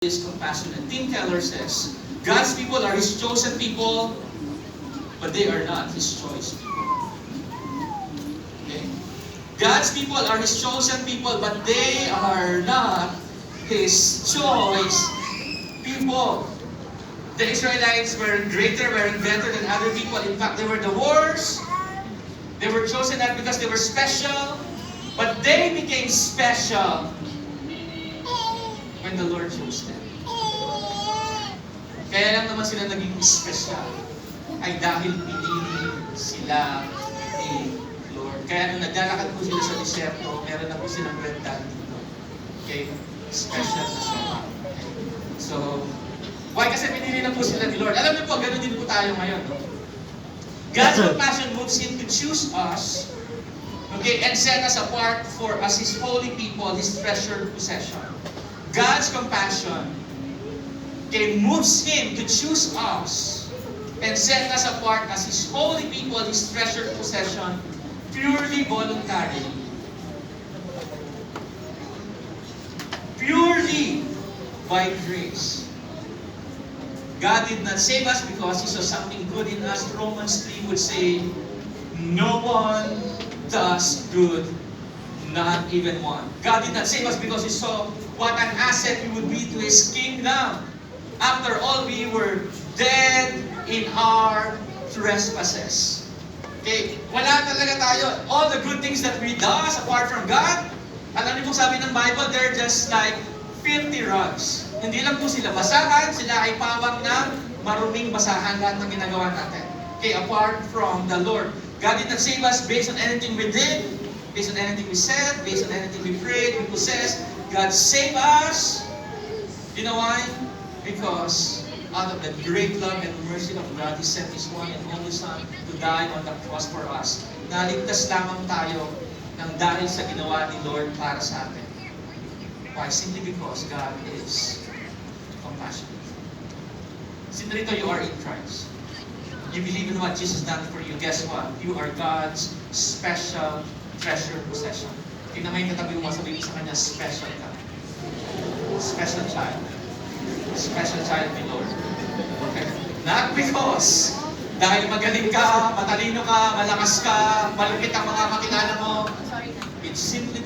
is compassionate. Tim Keller says, God's people are His chosen people, but they are not His choice people. Okay? God's people are His chosen people, but they are not His choice people. The Israelites were greater, were better than other people. In fact, they were the worst. They were chosen not because they were special, but they became special when the Lord chose them. Kaya lang naman sila naging special ay dahil pinili sila ni Lord. Kaya nung naglalakad po sila sa disyerto, meron na po silang red dot dito. Okay? Special na siya. Okay? So, why? Kasi pinili na po sila ni Lord. Alam niyo po, ganoon din po tayo ngayon. No? God's compassion moves Him to choose us, okay, and set us apart as His holy people, His treasured possession. God's compassion, okay, moves Him to choose us and set us apart as His holy people, His treasured possession, purely voluntarily. Purely by grace. God did not save us because He saw something good in us. Romans 3 would say, no one does good, not even one. God did not save us because He saw what an asset we would be to His kingdom. After all, we were dead in our trespasses. Okay? Wala talaga tayo. All the good things that we do apart from God, alam niyo kung sabi ng Bible, they're just like filthy rags. Hindi lang po sila basahan, sila ay pawang ng maruming basahan lahat ng ginagawa natin. Okay, apart from the Lord. God did not save us based on anything we did, based on anything we said, based on anything we prayed, we possessed. God saved us. You know why? Because out of the great love and mercy of God, He sent His one and only Son to die on the cross for us. Naligtas lamang tayo ng dahil sa ginawa ni Lord para sa atin. Why? Simply because God is compassionate. Since you are in Christ. You believe in what Jesus done for you. Guess what? You are God's special treasured possession. Tingnan mo yung katabi mo, sabihin mo sa kanya, special ka. Special child. Special child ni Lord. Okay? Not because dahil magaling ka, matalino ka, malakas ka, malupit ang mga kakilala mo. It's simply